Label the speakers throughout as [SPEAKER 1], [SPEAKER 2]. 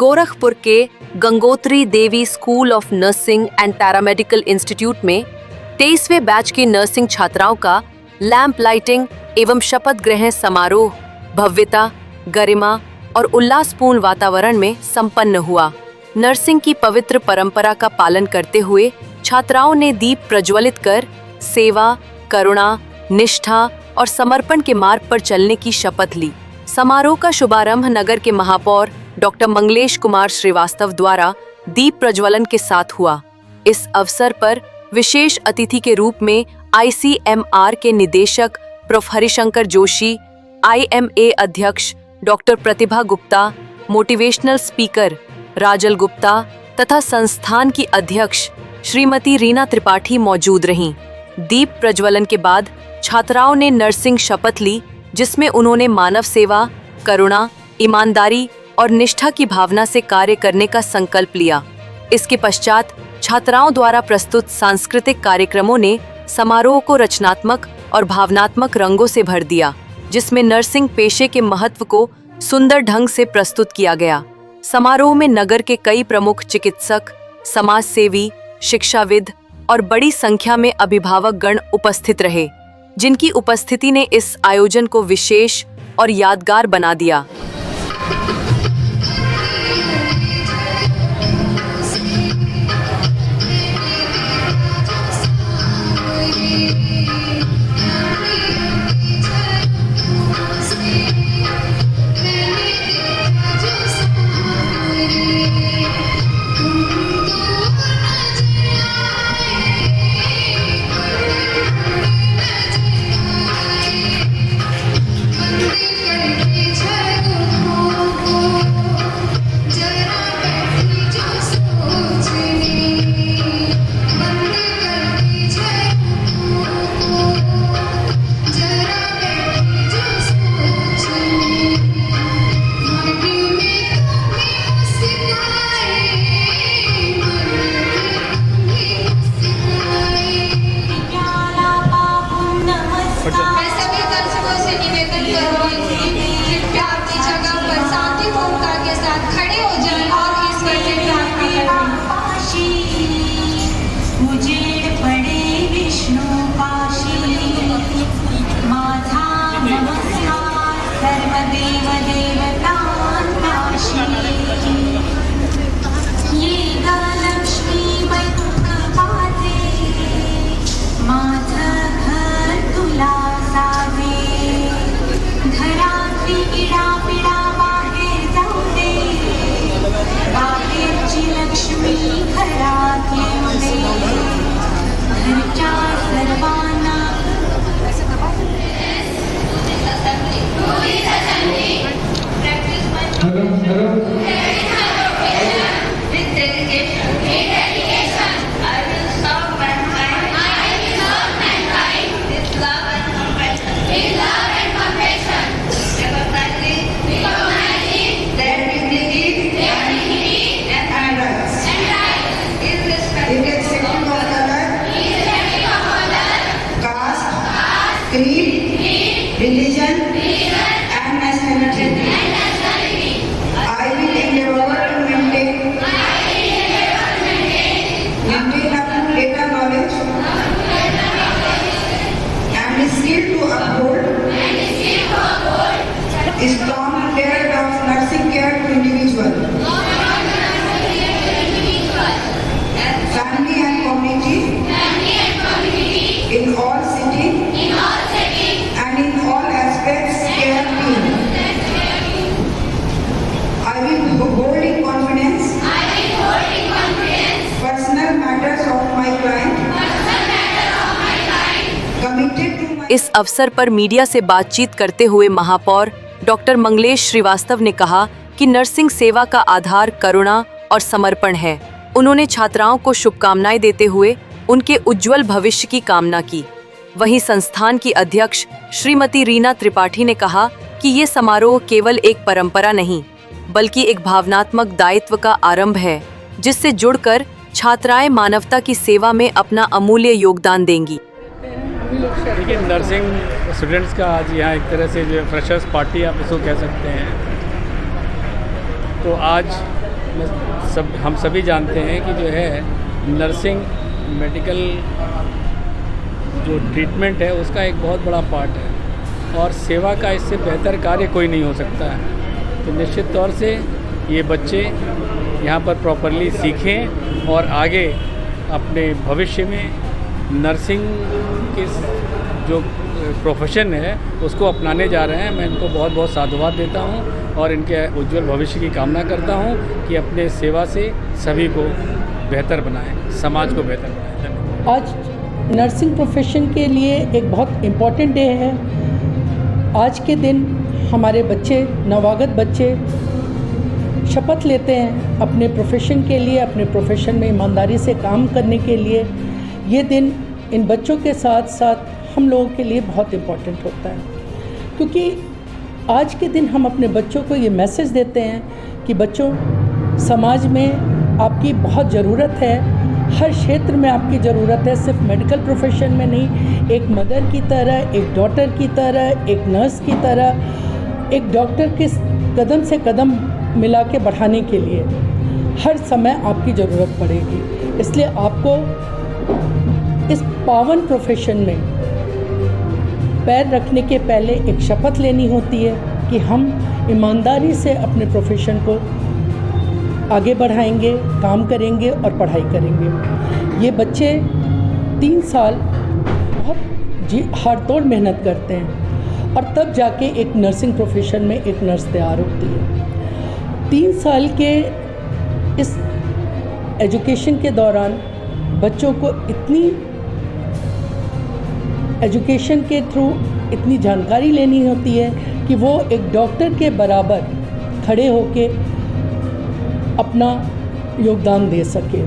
[SPEAKER 1] गोरखपुर के Gangotri Devi school of nursing and paramedical institute में 23वें बैच की नर्सिंग छात्राओं का लैंप लाइटिंग एवं शपथ ग्रहण समारोह भव्यता, गरिमा और उल्लासपूर्ण वातावरण में संपन्न हुआ। नर्सिंग की पवित्र परंपरा का पालन करते हुए छात्राओं ने दीप प्रज्वलित कर सेवा, करुणा, निष्ठा और समर्पण के मार्ग पर चलने की शपथ ली। समारोह का शुभारंभ नगर के महापौर डॉक्टर मंगलेश कुमार श्रीवास्तव द्वारा दीप प्रज्वलन के साथ हुआ। इस अवसर पर विशेष अतिथि के रूप में ICMR के निदेशक प्रोफ हरिशंकर जोशी, IMA अध्यक्ष डॉक्टर प्रतिभा गुप्ता, मोटिवेशनल स्पीकर राजल गुप्ता तथा संस्थान की अध्यक्ष श्रीमती रीना त्रिपाठी मौजूद रहीं। दीप प्रज्वलन के बाद छात्राओं ने नर्सिंग शपथ ली, जिसमें उन्होंने मानव सेवा, करुणा, ईमानदारी और निष्ठा की भावना से कार्य करने का संकल्प लिया। इसके पश्चात छात्राओं द्वारा प्रस्तुत सांस्कृतिक कार्यक्रमों ने समारोह को रचनात्मक और भावनात्मक रंगों से भर दिया, जिसमें नर्सिंग पेशे के महत्व को सुंदर ढंग से प्रस्तुत किया गया। समारोह में नगर के कई प्रमुख चिकित्सक, समाज सेवी, शिक्षाविद और बड़ी संख्या में अभिभावक गण उपस्थित रहे, जिनकी उपस्थिति ने इस आयोजन को विशेष और यादगार बना दिया।
[SPEAKER 2] मैं सभी दर्शकों से निवेदन करूंगी कि कृपया अपनी जगह पर शांति पूर्वक के साथ खड़े हो जाएं और ईश्वर से प्रार्थना करें।
[SPEAKER 3] उजेड़ पड़े विष्णु काशी, माझा नमस्कार सर्वदेव देवतांनाशी। ये लक्ष्मी वाजे, माझं घर तुला साजे। घरातली इडापिडा बाहेर जाऊ दे, बाहेरची लक्ष्मी घरात येऊ दे। घरच्या सर्वांना
[SPEAKER 4] creed, religion, and nationality. I will endeavor to maintain up to data knowledge and skill to uphold strong care of nursing care to individual, family and community in all settings and in all aspects care team. I will hold in confidence personal matters of my client, committed to my
[SPEAKER 1] इस अवसर पर media से बातचीत करते हुए महापौर doctor Manglesh Srivastava ने कहा कि नर्सिंग सेवा का आधार करुणा और समर्पण है। उन्होंने छात्राओं को शुभकामनाएं देते हुए उनके उज्जवल भविष्य की कामना की। वहीं संस्थान की अध्यक्ष श्रीमती रीना त्रिपाठी ने कहा कि ये समारोह केवल एक परंपरा नहीं, बल्कि एक भावनात्मक दायित्व का आरंभ है, जिससे जुड़कर छात्राएं मानवता की सेवा में अपना अमूल्य योगदान देंगी।
[SPEAKER 5] देखिए, नर्सिंग स्टूडेंट्स का आज यहाँ एक तरह से जो फ्रेशर्स पार्टी आप इसको कह सकते हैं। तो आज हम सभी जानते हैं कि जो है नर्सिंग मेडिकल जो ट्रीटमेंट है उसका एक बहुत बड़ा पार्ट है और सेवा का इससे बेहतर कार्य कोई नहीं हो सकता है। तो निश्चित तौर से ये बच्चे यहाँ पर प्रॉपरली सीखें और आगे अपने भविष्य में नर्सिंग के जो प्रोफेशन है उसको अपनाने जा रहे हैं। मैं इनको बहुत बहुत साधुवाद देता हूँ और इनके उज्जवल भविष्य की कामना करता हूँ कि अपने सेवा से सभी को बेहतर बनाएं, समाज को बेहतर बनाएं। धन्यवाद।
[SPEAKER 6] आज नर्सिंग प्रोफेशन के लिए एक बहुत इम्पॉर्टेंट डे है। आज के दिन हमारे बच्चे, नवागत बच्चे शपथ लेते हैं अपने प्रोफेशन के लिए, अपने प्रोफेशन में ईमानदारी से काम करने के लिए। ये दिन इन बच्चों के साथ साथ हम लोगों के लिए बहुत इम्पॉर्टेंट होता है, क्योंकि आज के दिन हम अपने बच्चों को ये मैसेज देते हैं कि बच्चों, समाज में आपकी बहुत ज़रूरत है, हर क्षेत्र में आपकी ज़रूरत है, सिर्फ मेडिकल प्रोफेशन में नहीं। एक मदर की तरह, एक डॉटर की तरह, एक नर्स की तरह, एक डॉक्टर के कदम से कदम मिला के बढ़ाने के लिए हर समय आपकी ज़रूरत पड़ेगी। इसलिए आपको इस पावन प्रोफेशन में पैर रखने के पहले एक शपथ लेनी होती है कि हम ईमानदारी से अपने प्रोफेशन को आगे बढ़ाएंगे, काम करेंगे और पढ़ाई करेंगे। ये बच्चे 3 साल बहुत हाड़-तोड़ मेहनत करते हैं और तब जाके एक नर्सिंग प्रोफेशन में एक नर्स तैयार होती है। 3 साल के इस एजुकेशन के दौरान बच्चों को इतनी एजुकेशन के थ्रू इतनी जानकारी लेनी होती है कि वो एक डॉक्टर के बराबर खड़े होके अपना योगदान दे सके।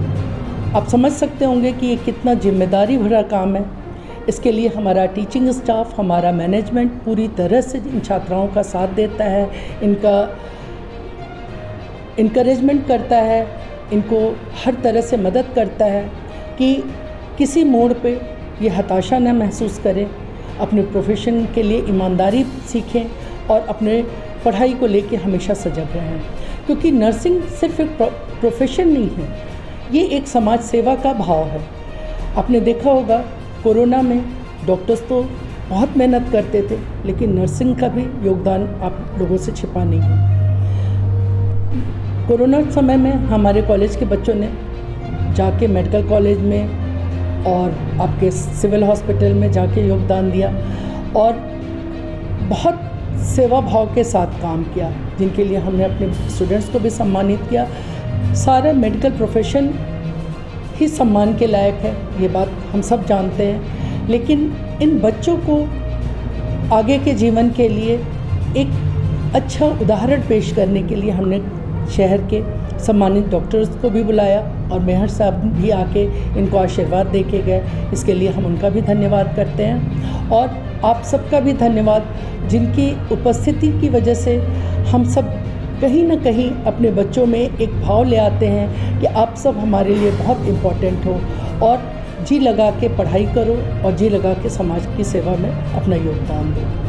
[SPEAKER 6] आप समझ सकते होंगे कि ये कितना जिम्मेदारी भरा काम है। इसके लिए हमारा टीचिंग स्टाफ, हमारा मैनेजमेंट पूरी तरह से इन छात्राओं का साथ देता है, इनका इनकरेजमेंट करता है, इनको हर तरह से मदद करता है कि किसी मोड़ पे ये हताशा न महसूस करें, अपने प्रोफेशन के लिए ईमानदारी सीखें और अपने पढ़ाई को लेके हमेशा सजग रहें। क्योंकि नर्सिंग सिर्फ एक प्रोफेशन नहीं है, ये एक समाज सेवा का भाव है। आपने देखा होगा कोरोना में डॉक्टर्स तो बहुत मेहनत करते थे, लेकिन नर्सिंग का भी योगदान आप लोगों से छिपा नहीं है। कोरोना समय में हमारे कॉलेज के बच्चों ने जाके मेडिकल कॉलेज में और आपके सिविल हॉस्पिटल में जाके योगदान दिया और बहुत सेवा भाव के साथ काम किया, जिनके लिए हमने अपने स्टूडेंट्स को भी सम्मानित किया। सारा मेडिकल प्रोफेशन ही सम्मान के लायक है, ये बात हम सब जानते हैं, लेकिन इन बच्चों को आगे के जीवन के लिए एक अच्छा उदाहरण पेश करने के लिए हमने शहर के सम्मानित डॉक्टर्स को भी बुलाया और मेहर साहब भी आके इनको आशीर्वाद दे के गए। इसके लिए हम उनका भी धन्यवाद करते हैं और आप सबका भी धन्यवाद, जिनकी उपस्थिति की वजह से हम सब कहीं ना कहीं अपने बच्चों में एक भाव ले आते हैं कि आप सब हमारे लिए बहुत इम्पोर्टेंट हो और जी लगा के पढ़ाई करो और जी लगा के समाज की सेवा में अपना योगदान दो।